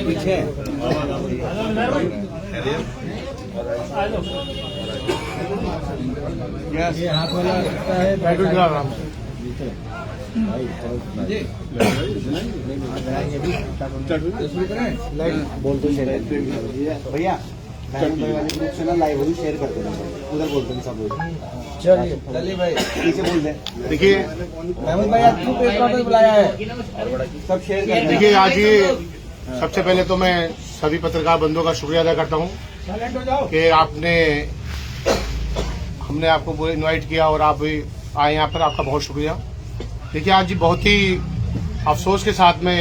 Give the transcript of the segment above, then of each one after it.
पीछे ये हाथ वाला है बोलते भैया ग्रुप से ना लाइव होगी शेयर करते हैं उधर बोलते हैं सब लोग। चलिए भाई पीछे बोल दें। देखिए महमूद भाई आज क्यों प्रेस कॉन्फ्रेंस बुलाया है सब शेयर करते हैं। देखिए आज ये सबसे पहले तो मैं सभी पत्रकार बंधुओं का शुक्रिया अदा करता हूं कि हमने आपको इनवाइट किया और आप भी आए यहाँ पर, आपका बहुत शुक्रिया। देखिए आज बहुत ही अफसोस के साथ में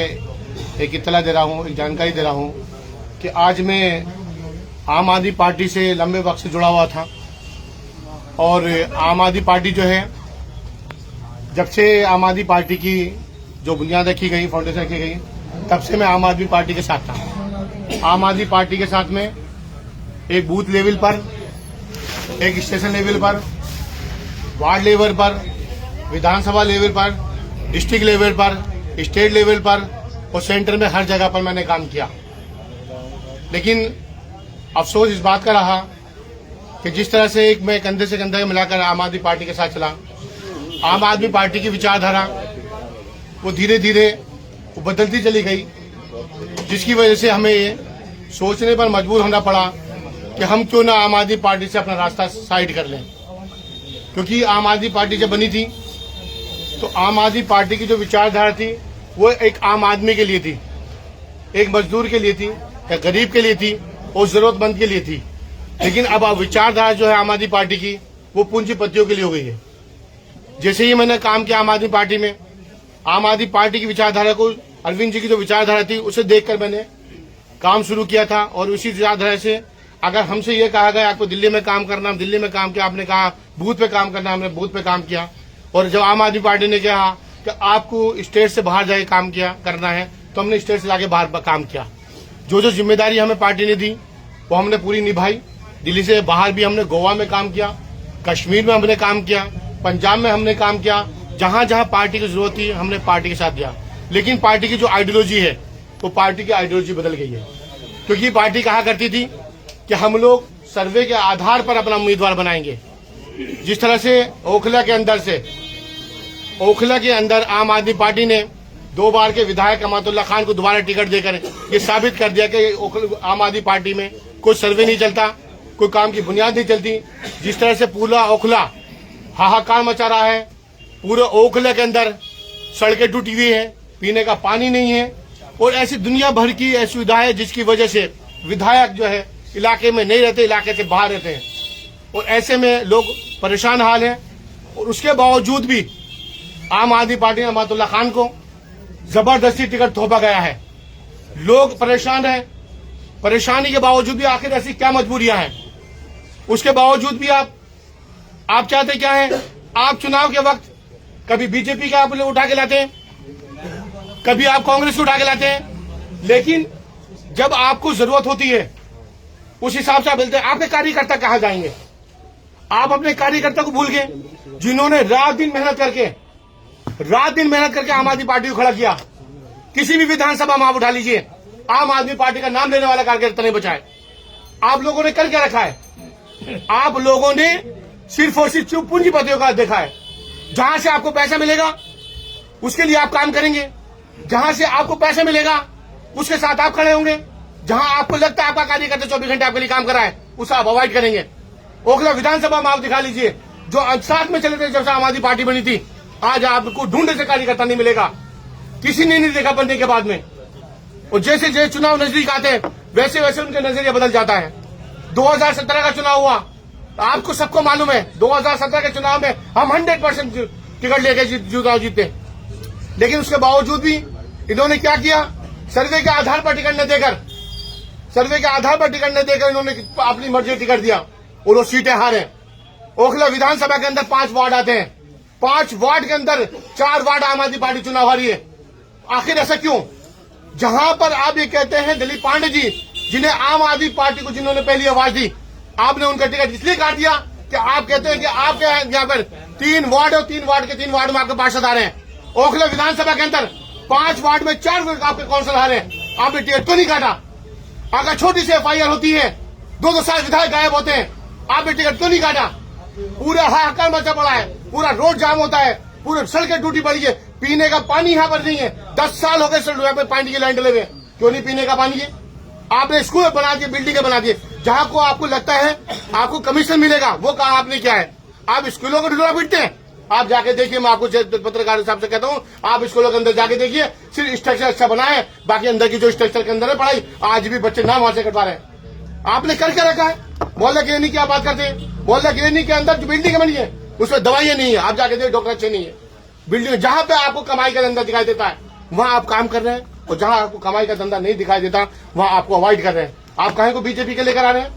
एक इत्तला दे रहा हूँ, एक जानकारी दे रहा हूँ कि आज मैं आम आदमी पार्टी से लंबे वक्त से जुड़ा हुआ था और आम आदमी पार्टी जो है, जब से आम आदमी पार्टी की जो बुनियाद रखी गई, फाउंडेशन रखी गई, तब से मैं आम आदमी पार्टी के साथ था। आम आदमी पार्टी के साथ में एक बूथ लेवल पर, एक स्टेशन लेवल पर, वार्ड लेवल पर, विधानसभा लेवल पर, डिस्ट्रिक्ट लेवल पर, स्टेट लेवल पर और सेंटर में हर जगह पर मैंने काम किया। लेकिन अफसोस इस बात का रहा कि जिस तरह से एक मैं कंधे से कंधा मिलाकर आम आदमी पार्टी के साथ चला, आम आदमी पार्टी की विचारधारा वो धीरे धीरे बदलती चली गई, जिसकी वजह से हमें ये सोचने पर मजबूर होना पड़ा कि हम क्यों ना आम आदमी पार्टी से अपना रास्ता साइड कर लें। क्योंकि आम आदमी पार्टी जब बनी थी तो आम आदमी पार्टी की जो विचारधारा थी वो एक आम आदमी के लिए थी, एक मजदूर के लिए थी, एक गरीब के लिए थी और जरूरतमंद के लिए थी। लेकिन अब विचारधारा जो है आम आदमी पार्टी की वो पूंजीपतियों के लिए हो गई है। जैसे ही मैंने काम किया आम आदमी पार्टी में, आम आदमी पार्टी की विचारधारा को, अरविंद जी की जो विचारधारा थी उसे देखकर मैंने काम शुरू किया था। और उसी विचारधारा से अगर हमसे ये कहा गया आपको दिल्ली में काम करना, हम दिल्ली में काम किया, आपने कहा बूथ पे काम करना, हमने बूथ पे काम किया। और जब आम आदमी पार्टी ने कहा कि आपको स्टेट से बाहर जाके काम करना है तो हमने स्टेट से जाके बाहर काम किया। जो जो जिम्मेदारी हमें पार्टी ने दी वो हमने पूरी निभाई। दिल्ली से बाहर भी हमने गोवा में काम किया, कश्मीर में हमने काम किया, पंजाब में हमने काम किया, जहां जहां पार्टी की जरूरत थी हमने पार्टी के साथ दिया। लेकिन पार्टी की जो आइडियोलॉजी है वो पार्टी की आइडियोलॉजी बदल गई है। क्योंकि पार्टी कहा करती थी कि हम लोग सर्वे के आधार पर अपना उम्मीदवार बनाएंगे। जिस तरह से ओखला के अंदर आम आदमी पार्टी ने 2 बार के विधायक अमातुल्लाह खान को दोबारा टिकट देकर ये साबित कर दिया कि आम आदमी पार्टी में कोई सर्वे नहीं चलता, कोई काम की बुनियाद नहीं चलती। जिस तरह से पूरा ओखला हाहाकार मचा रहा है, पूरे ओखला के अंदर सड़कें टूटी हुई है, पीने का पानी नहीं है और ऐसी दुनिया भर की असुविधा है जिसकी वजह से विधायक जो है इलाके में नहीं रहते, इलाके से बाहर रहते हैं और ऐसे में लोग परेशान हाल हैं। और उसके बावजूद भी आम आदमी पार्टी ने अमातुल्लाह खान को जबरदस्ती टिकट थोपा गया है। लोग परेशान हैं, परेशानी के बावजूद भी आखिर ऐसी क्या मजबूरियां हैं, उसके बावजूद भी आप चाहते क्या है? आप चुनाव के वक्त कभी बीजेपी का आप लोग उठा के लाते हैं, कभी आप कांग्रेस को उठा के लाते हैं, लेकिन जब आपको जरूरत होती है उस हिसाब से आप बोलते हैं। आपके कार्यकर्ता कहाँ जाएंगे? आप अपने कार्यकर्ता को भूल गए जिन्होंने रात दिन मेहनत करके आम आदमी पार्टी को खड़ा किया। किसी भी विधानसभा में आप उठा लीजिए, आम आदमी पार्टी का नाम लेने वाला कार्यकर्ता नहीं बचा है। आप लोगों ने कर क्या रखा है? आप लोगों ने सिर्फ और सिर्फ पूंजीपतियों का देखा है। जहां से आपको पैसा मिलेगा उसके लिए आप काम करेंगे, जहां से आपको पैसा मिलेगा उसके साथ आप खड़े होंगे, जहां आपको लगता है आपका कार्यकर्ता 24 घंटे आपके लिए काम कर रहा है उसे आप अवॉइड करेंगे। ओखला विधानसभा में आप दिखा लीजिए, जो साथ में चले थे जब से आम आदमी पार्टी बनी थी, आज आपको ढूंढने से कार्यकर्ता नहीं मिलेगा, किसी ने नहीं देखा बनने के बाद में। और जैसे जैसे चुनाव नजदीक आते हैं वैसे वैसे उनका नजरिया बदल जाता है। 2017 का चुनाव हुआ, आपको सबको मालूम है 2017 के चुनाव में हम 100% टिकट लेके चुनाव जीते। लेकिन उसके बावजूद भी इन्होंने क्या किया? सर्वे के आधार पर टिकट न देकर इन्होंने अपनी मर्जी टिकट दिया और वो सीटें हारे। ओखला विधानसभा के अंदर 5 वार्ड आते हैं, 5 वार्ड के अंदर 4 वार्ड आम आदमी पार्टी चुनाव हारी है। आखिर ऐसा क्यों? जहां पर आप ये कहते हैं दिलीप पांडे जी, जिन्हें आम आदमी पार्टी को जिन्होंने पहली आवाज दी, आपने उनका टिकट इसलिए काट दिया कि आप कहते हैं कि आपके यहाँ पर 3 वार्ड और 3 वार्ड में आपके पार्षद आ रहे हैं। ओखला विधानसभा के अंदर 5 वार्ड में 4 आपके काउंसिलर हैं, आपने टिकट क्यों नहीं काटा? अगर छोटी सी FIR होती है, 2-2 साल विधायक गायब होते हैं, आपने टिकट क्यों नहीं काटा? पूरा हाहाकार मचा पड़ा है, पूरा रोड जाम होता है, पूरे सड़कें टूटी पड़ी है, पीने का पानी यहाँ पर नहीं है। 10 साल हो गए सर यहाँ पे पानी की लाइन डले हुए, क्यों नहीं पीने का पानी है? आपने स्कूल बना दिए, बिल्डिंगें बना दिए, जहां को आपको लगता है आपको कमीशन मिलेगा, वो काम आपने क्या है? आप स्कूलों को ढिढोरा पीटते हैं। आप जाके देखिए, मैं आपको पत्रकार साहब से कहता हूँ, आप स्कूलों के अंदर जाके देखिए, सिर्फ स्ट्रक्चर अच्छा बना है, बाकी अंदर की जो स्ट्रक्चर के अंदर है पढ़ाई, आज भी बच्चे नाम वहां से कटवा रहे हैं। आपने करके रखा है। मोहल्ला क्लिनिक की आप बात करते हैं, मोहल्ला क्लिनिक के अंदर जो बिल्डिंग बनी है उसमें दवाइयां नहीं है, आप जाके देखिए डॉक्टर अच्छे नहीं है। बिल्डिंग जहां पे आपको कमाई का धंधा दिखाई देता है वहां आप काम कर रहे हैं, और जहां आपको कमाई का धंधा नहीं दिखाई देता वहां आपको अवॉइड कर रहे हैं। आप काहे को बीजेपी के लेकर आ रहे हैं,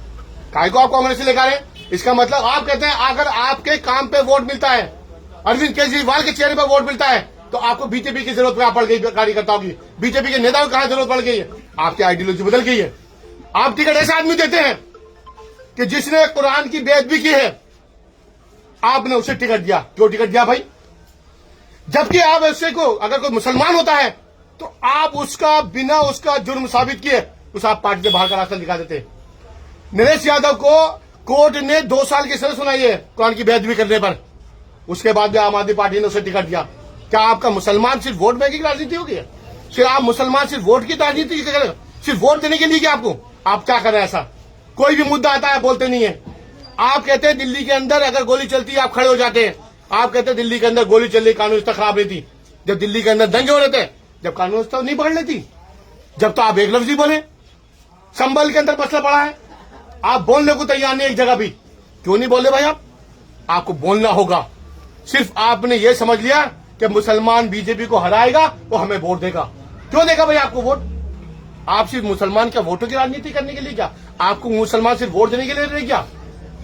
काहे को आप कांग्रेस से लेकर आ रहे हैं? इसका मतलब आप कहते हैं अगर आपके काम पे वोट मिलता है, अरविंद केजरीवाल के चेहरे पर वोट मिलता है, तो आपको बीजेपी की जरूरत पड़ गई, कार्यकर्ताओं की, बीजेपी के नेताओं की कहां जरूरत पड़ गई है? आपकी आइडियोलॉजी बदल गई है। आप टिकट ऐसे आदमी देते हैं कि जिसने कुरान की बेअदबी की है, आपने उसे टिकट दिया। क्यों टिकट दिया भाई? जबकि आप ऐसे को अगर कोई मुसलमान होता है तो आप उसका बिना उसका जुर्म साबित किए उस आप पार्टी से बाहर का रास्ता दिखा देते। नरेश यादव को कोर्ट ने 2 साल की सजा सुनाई है कुरान की बेअदबी करने पर, उसके बाद भी आम आदमी पार्टी ने उसे टिकट दिया। क्या आपका मुसलमान सिर्फ वोट बैंक की राजनीति होगी? सिर्फ आप मुसलमान सिर्फ वोट की राजनीति करें, सिर्फ वोट देने के लिए क्या आपको? आप क्या कर रहे हैं? ऐसा कोई भी मुद्दा आता है बोलते नहीं है। आप कहते हैं दिल्ली के अंदर अगर गोली चलती है आप खड़े हो जाते हैं। आप कहते हैं दिल्ली के अंदर गोली चल रही, कानून व्यवस्था खराब नहीं थी। जब दिल्ली के अंदर दंगे हो रहे थे, जब कानून व्यवस्था नहीं पकड़ लेती, जब तो आप एक लफ्ज ही बोले। संभल के अंदर मसला पड़ा है, आप बोलने को तैयार नहीं एक जगह भी। क्यों नहीं बोले भाई? आपको बोलना होगा। सिर्फ आपने ये समझ लिया कि मुसलमान बीजेपी को हराएगा वो हमें वोट देगा। क्यों देगा भाई आपको वोट? आप सिर्फ मुसलमान के वोटों की राजनीति करने के लिए क्या? आपको मुसलमान सिर्फ वोट देने के लिए रहे क्या?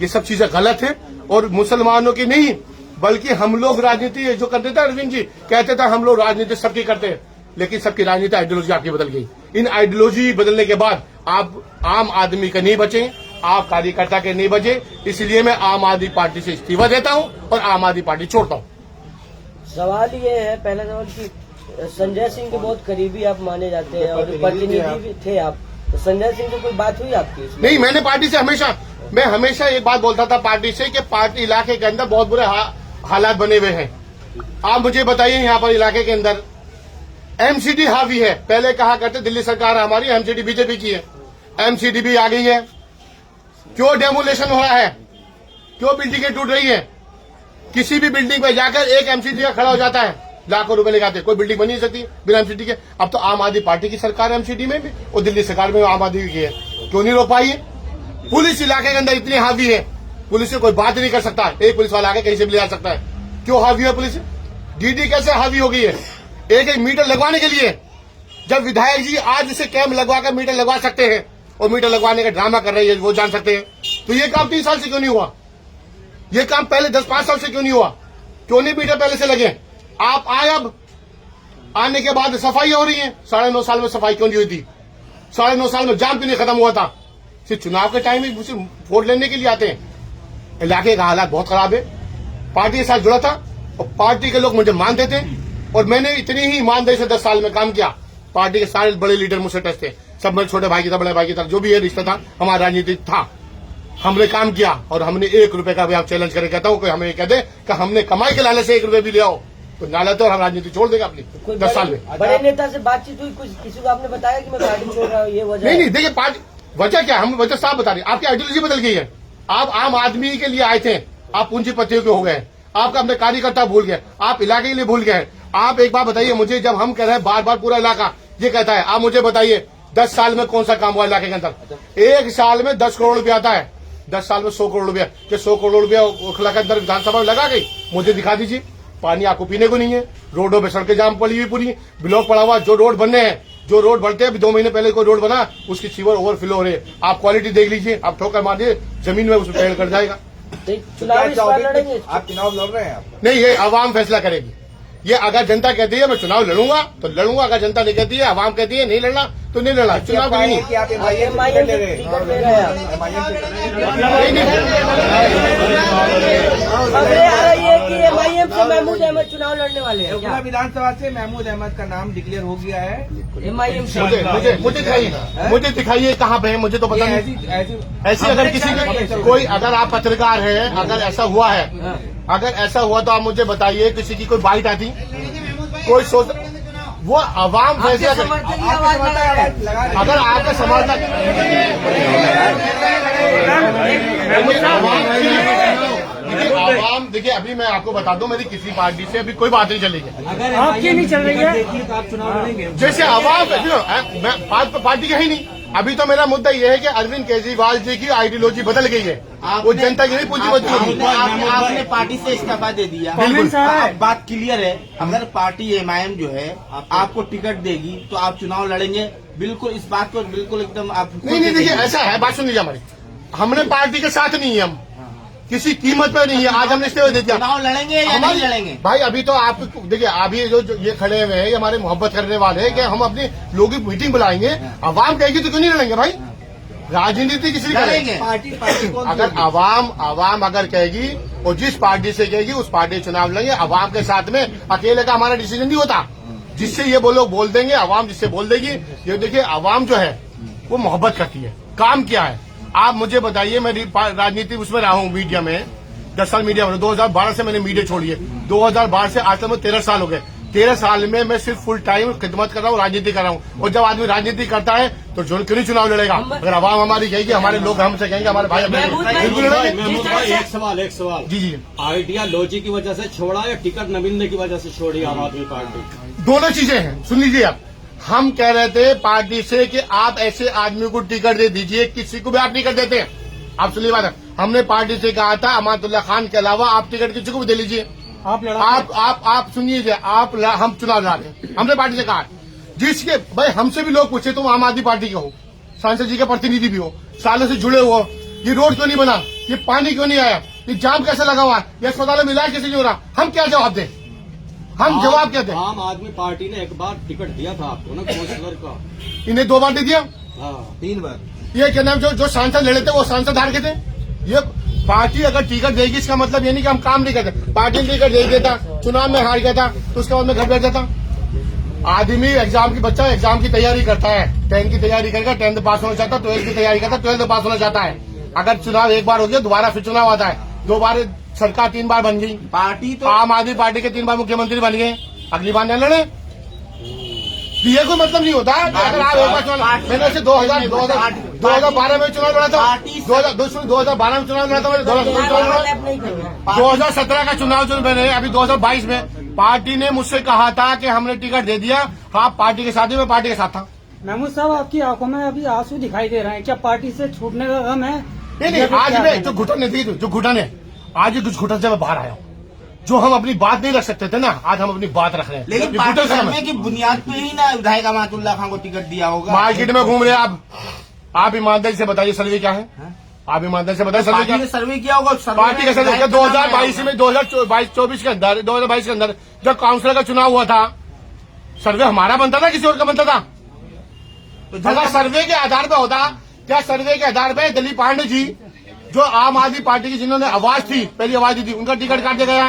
ये सब चीजें गलत है, और मुसलमानों की नहीं बल्कि हम लोग राजनीति जो करते थे, अरविंद जी कहते थे हम लोग राजनीति सबकी करते हैं, लेकिन सबकी राजनीति आइडियोलॉजी आपकी बदल गई। इन आइडियोलॉजी बदलने के बाद आप आम आदमी के नहीं बचे, आप कार्यकर्ता के नहीं बचे। इसलिए मैं आम आदमी पार्टी से इस्तीफा देता हूं और आम आदमी पार्टी छोड़ता हूं। सवाल ये है, पहला सवाल कि संजय सिंह के बहुत करीबी आप माने जाते हैं और प्रतिनिधि भी थे आप, तो संजय सिंह से कोई बात हुई आपकी? नहीं, मैंने पार्टी से मैं हमेशा एक बात बोलता था पार्टी से कि पार्टी इलाके के अंदर बहुत बुरे हालात बने हुए हैं। आप मुझे बताइए, यहाँ पर इलाके के अंदर MCD हावी है। पहले कहा करते दिल्ली सरकार हमारी, MCD बीजेपी की है, MCD भी आ गई है। क्यों डेमोलेशन हो रहा है? क्यों बिल्डिंगें टूट रही है? किसी भी बिल्डिंग पे जाकर एक MCD का खड़ा हो जाता है, लाखों रुपए लगाते, कोई बिल्डिंग बनी नहीं सकती बिना MCD के। अब तो आम आदमी पार्टी की सरकार MCD में भी और दिल्ली सरकार में आम आदमी की है, क्यों नहीं रोक पाई है? पुलिस इलाके के अंदर इतनी हावी है, पुलिस से कोई बात नहीं कर सकता, एक पुलिस वाला आके कहीं से भी ले आ सकता है। क्यों हावी है पुलिस? DD कैसे हावी हो गई है? एक मीटर लगवाने के लिए, जब विधायक जी आज उसे कैंप लगवाकर मीटर लगवा सकते हैं और मीटर लगवाने का ड्रामा कर रही है, वो जान सकते हैं, तो ये काम 3 साल से क्यों नहीं हुआ? ये काम पहले 10-5 साल से क्यों नहीं हुआ? क्यों नहीं मीटर पहले से लगे? आप आए, अब आने के बाद सफाई हो रही है। 9.5 साल में सफाई क्यों नहीं हुई थी? 9.5 साल में जाम क्यों नहीं खत्म हुआ था? सिर्फ चुनाव के टाइम में सिर्फ वोट लेने के लिए आते हैं। इलाके का हालात बहुत खराब है। पार्टी के साथ जुड़ा था और पार्टी के लोग मुझे मानते थे, और मैंने इतनी ही ईमानदारी से 10 साल में काम किया। पार्टी के सारे बड़े लीडर मुझसे टच थे, सब मेरे छोटे भाई की तरह, बड़े भाई की तरह, जो भी ये रिश्ता था हमारा राजनीतिक था। हमने काम किया और हमने 1 रुपए का भी आप चैलेंज करके कहता हूँ कि हमें कह दे कि हमने कमाई के लालच से 1 रुपए भी ले आओ तो नाला तो हम राजनीति छोड़ देगा अपनी 10 साल में। बड़े नेता से बातचीत हुई? कुछ किसी को आपने बताया कि मैं पार्टी छोड़ रहा हूँ, ये वजह? नहीं, देखिए पार्टी वजह क्या, हम वजह साफ बता रहे हैं। आपकी आइडियोलॉजी बदल गई है। आप आम आदमी के लिए आए थे, आप पूंजीपतियों के हो गए। आपका अपने कार्यकर्ता भूल गए, आप इलाके के लिए भूल गए। आप एक बात बताइए मुझे, जब हम कह रहे हैं बार बार पूरा इलाका ये कहता है, आप मुझे बताइए 10 साल में कौन सा काम हुआ इलाके के अंदर? 1 साल में 10 करोड़ रुपया आता है, 10 साल में 100 करोड़ रुपया। 100 करोड़ रुपया ओखला के अंदर विधानसभा में लगा गई, मुझे दिखा दीजिए। पानी आपको पीने को नहीं है, रोडों पे सड़कें जाम पड़ी हुई, पूरी ब्लॉक पड़ा हुआ। जो रोड बनने हैं, जो रोड बढ़ते हैं, 2 महीने पहले कोई रोड बना, उसकी सीवर ओवरफ्लो हो रही है। आप क्वालिटी देख लीजिए, आप ठोकर मार दिए जमीन में, उसमें पेड़ कट जाएगा। चुनाव इस बार लड़ेंगे? आप चुनाव लड़ रहे हैं? नहीं, ये आवाम फैसला करेगी। ये अगर जनता कहती है मैं चुनाव लड़ूंगा तो लड़ूंगा, अगर जनता नहीं कहती है, आवाम कहती है नहीं लड़ना तो नहीं लड़ना। चुनाव भी नहीं। कि आप MIM से टिकट ले रहे हैं। टिकट ले रहे हैं आप। खबरें आ रही है कि MIM से महमूद अहमद चुनाव लड़ने वाले हैं क्या? विधानसभा से महमूद अहमद का नाम डिक्लेयर हो गया है। MIM से मुझे दिखाइए कहाँ पे है, मुझे तो पता नहीं। ऐसी अगर किसी की कोई, अगर आप पत्रकार है, अगर ऐसा हुआ है, अगर ऐसा हुआ तो आप मुझे बताइए, किसी की कोई बाइट आती, कोई सोच, वो आवाम फैसला करे। समर्थन की आवाज लगा रहे हैं। अगर आपका समर्थन आवाम, देखिए अभी मैं आपको बता दूं, मेरी किसी पार्टी से अभी कोई बात नहीं चलेगी। अगर आपकी नहीं चल रही है तो आप चुनाव लड़ेंगे। जैसे आवाम, मैं पार्टी का ही नहीं। अभी तो मेरा मुद्दा यह है कि अरविंद केजरीवाल जी की आइडियोलॉजी बदल गई है, वो जनता की नहीं पूंजीपति होगी। आपने पार्टी से इस्तीफा दे दिया। बिल्कुल अब बात क्लियर है, अगर पार्टी MIM जो है आपको टिकट देगी तो आप चुनाव लड़ेंगे। बिल्कुल इस बात को बिल्कुल एकदम आप नहीं, देखिए ऐसा है, बात सुन लीजिए हमारी। हमने पार्टी के साथ नहीं है, हम किसी कीमत पर नहीं है। आज हमने इस्तीफा दे दिया। चुनाव लड़ेंगे या नहीं लड़ेंगे? भाई भाई अभी तो आप देखिए, अभी जो ये खड़े हुए हैं, ये हमारे मोहब्बत करने वाले हैं कि हम अपने लोगों की मीटिंग बुलाएंगे, आवाम कहेगी तो क्यों नहीं लड़ेंगे भाई? राजनीति किसी करेंगे। पार्टी अगर आवाम अगर कहेगी और जिस पार्टी से कहेगी उस पार्टी चुनाव लड़ेंगे, आवाम के साथ में। अकेले का हमारा डिसीजन नहीं होता, जिससे ये वो लोग बोल देंगे, आवाम जिससे बोल देगी। ये देखिए आवाम जो है वो मोहब्बत करती है। काम क्या है आप मुझे बताइए। मैं राजनीति उसमें रहा हूँ, मीडिया में 10 साल मीडिया में। 2012 से मैंने मीडिया छोड़ी है। 2012 से आज तक में 13 साल हो गए। 13 साल में मैं सिर्फ फुल टाइम खिदमत कर रहा हूँ, राजनीति कर रहा हूँ। और जब आदमी राजनीति करता है तो क्यों नहीं चुनाव लड़ेगा? अगर आवाम हमारी कहेगी, हमारे लोग हमसे कहेंगे, हमारे भाई बिल्कुल लड़ेंगे। एक सवाल जी आइडियोलॉजी की वजह से छोड़ा या टिकट न मिलने की वजह से छोड़ी आम आदमी पार्टी? दोनों चीजें हैं, सुन लीजिए आप। हम कह रहे थे पार्टी से कि आप ऐसे आदमी को टिकट दे दीजिए, किसी को भी आप टिकट देते हैं। आप सुनिए बात, हमने पार्टी से कहा था अमातुल्लाह खान के अलावा आप टिकट किसी को भी दे लीजिए। आप सुनिए, हम चुनाव लड़ा रहे, हमने पार्टी से कहा जिसके भाई हमसे भी लोग पूछे तुम आम आदमी पार्टी के हो, सांसद जी के प्रतिनिधि भी हो, सालों से जुड़े हो, ये रोड क्यों नहीं बना, ये पानी क्यों नहीं आया, ये जाम कैसे लगा हुआ है, ये अस्पताल में इलाज कैसे नहीं हो रहा, हम क्या जवाब दें? हम जवाब क्या दें? आम आदमी पार्टी ने एक बार टिकट दिया था आपको ना, काउंसलर का। इन्हें 2 बार दे दिया, 3 बार। ये क्या नाम, जो सांसद लड़े थे वो सांसद हार गए थे। ये पार्टी अगर टिकट देगी इसका मतलब ये नहीं कि हम काम नहीं करते। पार्टी ने टिकट दे देता, चुनाव में हार गया था तो उसके बाद में घर बैठ जाता। आदमी एग्जाम की बच्चा एग्जाम की तैयारी करता है, 10th की तैयारी करेगा, 10th पास होना चाहता है, 12th की तैयारी करता है, 12th पास होना चाहता है। अगर चुनाव एक बार हो गया दोबारा फिर चुनाव आता है। 2 बार सरकार 3 बार बन गई, पार्टी तो आम आदमी पार्टी के 3 बार मुख्यमंत्री बन गए, अगली बार न लड़े। ये कोई मतलब नहीं होता। अगर आप एक बार चुनाव, मैंने से 2012 में चुनाव लड़ा था, 2012 में चुनाव लड़ा था, 2017 का चुनाव जो मैंने अभी 2022 में पार्टी ने मुझसे कहा था कि हमने टिकट दे दिया। हाँ, पार्टी के साथ ही मैं पार्टी के साथ था। महमूद साहब, आपकी आंखों में अभी आंसू दिखाई दे रहे हैं, क्या पार्टी से छूटने का गम है? नहीं, आज मैं जो घुटन नहीं थी, जो घुटन है आज कुछ घुटन से मैं बाहर आया हूँ। जो हम अपनी बात नहीं रख सकते थे ना, आज हम अपनी बात रख रहे हैं। लेकिन पार्टी सर्वे की बुनियाद पे ही ना विधायक अमातुल्लाह खान को टिकट दिया होगा। मार्केट में घूम रहे आप ईमानदारी से बताइए सर्वे क्या है? आप ईमानदारी से बताइए सर्वे क्या है? सर्वे किया होगा पार्टी का सर्वे 2022 में 2024 के अंदर 2022 के अंदर जब काउंसिलर का चुनाव हुआ था, सर्वे हमारा बनता था किसी और का बनता था? अगर सर्वे के आधार पर होता, क्या सर्वे के आधार पर दिलीप पांडे जी जो आम आदमी पार्टी की जिन्होंने आवाज थी, पहली आवाज दी थी, उनका टिकट काट दिया गया?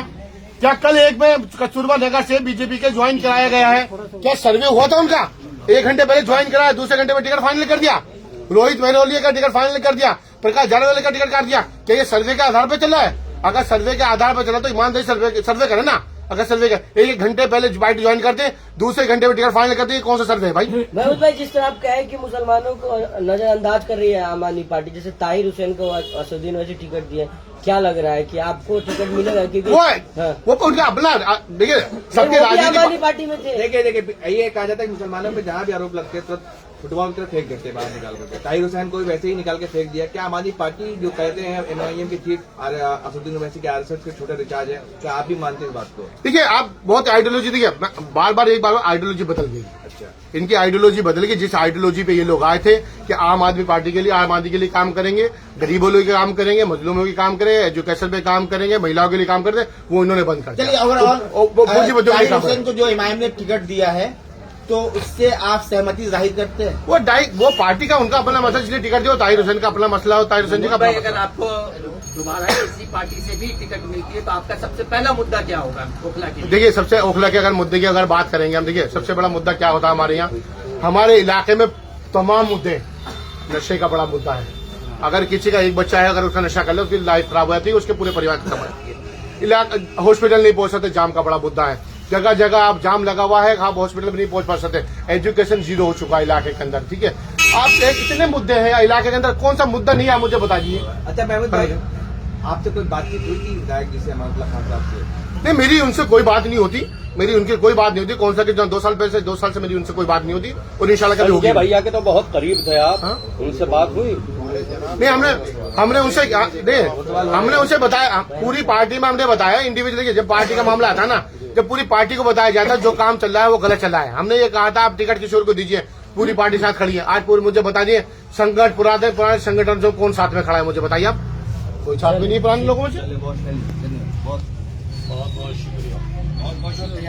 क्या कल एक में कस्तूरबा नगर से बीजेपी के ज्वाइन कराया गया है? क्या सर्वे हुआ था उनका? 1 घंटे पहले ज्वाइन कराया, दूसरे घंटे में टिकट फाइनल कर दिया। रोहित मेहरोलिया का टिकट फाइनल कर दिया, प्रकाश जारवाले का टिकट काट दिया। क्या ये सर्वे के आधार पर चला है? अगर सर्वे के आधार पर चला तो ईमानदारी सर्वे करे ना। अगर सर्वे का 1 घंटे पहले बाइट ज्वाइन करते, दूसरे घंटे में टिकट फाइनल करते, कौन सा सर्वे है भाई? महमूद भाई, जिस तरह आप कहे कि मुसलमानों को नजरअंदाज कर रही है आम आदमी पार्टी, जैसे ताहिर हुसैन को असदुद्दीन वैसे टिकट दिया, क्या लग रहा है कि आपको टिकट मिलेगा? क्योंकि वो उनका अपना, देखिए सबके आम आदमी पार्टी में थे। देखिए ये कहा जाता है कि मुसलमानों पे जहाँ भी आरोप लगते हैं तो फुटबॉल की तरफ फेंक देते हैं बाहर निकाल करके। ताहिर हुसैन को वैसे ही निकाल के फेंक दिया। क्या आम आदमी पार्टी जो कहते हैं MIM की चीफ असदुद्दीन ओवैसी के RSS के छोटे रिचार्ज है, क्या आप भी मानते हैं इस बात को? देखिए आप बहुत आइडियोलॉजी, देखिए बार बार एक बार आइडियोलॉजी बदल गई। इनकी आइडियोलॉजी बदल गई। जिस आइडियोलॉजी पे ये लोग आए थे कि आम आदमी पार्टी के लिए, आम आदमी के लिए काम करेंगे, गरीबों के काम करेंगे, मजलूमों के काम करेंगे, एजुकेशन पे काम करेंगे, महिलाओं के लिए काम करते, वो इन्होंने बंद कर दिया। चलिए ओवरऑल ताहिर हुसैन को जो इमाम ने टिकट दिया है तो उससे आप सहमति जाहिर करते हैं? वो पार्टी का उनका अपना मसला, इसलिए टिकट दिया। ताहिर हुसैन का अपना मसला हो, ताहिर हुसैन जी का अपना अगर आपको दोबारा इसी पार्टी से भी टिकट मिलती है तो आपका सबसे पहला मुद्दा क्या होगा ओखला के? देखिए, सबसे ओखला के अगर मुद्दे की अगर बात करेंगे हम, देखिए सबसे बड़ा मुद्दा क्या होता है हमारे यहाँ, हमारे इलाके में तमाम मुद्दे, नशे का बड़ा मुद्दा है। अगर किसी का एक बच्चा है, अगर उसका नशा कर ले, उसकी लाइफ खराब हो जाती है, उसके पूरे परिवार खत्म हो जाती है। इलाका हॉस्पिटल नहीं पहुंच सकते, जाम का बड़ा मुद्दा है। जगह जगह आप जाम लगा हुआ है, आप हॉस्पिटल में नहीं पहुंच पा सकते। एजुकेशन जीरो हो चुका है इलाके के अंदर, ठीक है। आप इतने मुद्दे हैं इलाके के अंदर, कौन सा मुद्दा नहीं है मुझे बताइए। अच्छा महमूद भाई, आपसे कोई बातचीत हुई थी विधायक जी से, अमानुल्लाह खान साहब से? नहीं, मेरी उनसे कोई बात नहीं होती, मेरी उनकी कोई बात नहीं होती। कौन सा कि 2 साल पहले से 2 साल से मेरी उनसे कोई बात नहीं होती और इंशाल्लाह कभी होगी। भैया के तो बहुत करीब थे आप, उनसे बात हुई नहीं? हमने उनसे हमने उनसे बताया, पूरी पार्टी में हमने बताया इंडिविजुअली। जब पार्टी का मामला आता ना, जब पूरी पार्टी को बताया जाता है जो काम चल रहा है वो गलत चल रहा है। हमने ये कहा था आप टिकट किशोर को दीजिए, पूरी पार्टी साथ खड़ी है। आज पूरी मुझे बता दिए संगठन, पुराने संगठन जो कौन साथ में खड़ा है मुझे बताइए आप? कोई साथ में नहीं पुराने लोगों में से। बहुत बहुत शुक्रिया।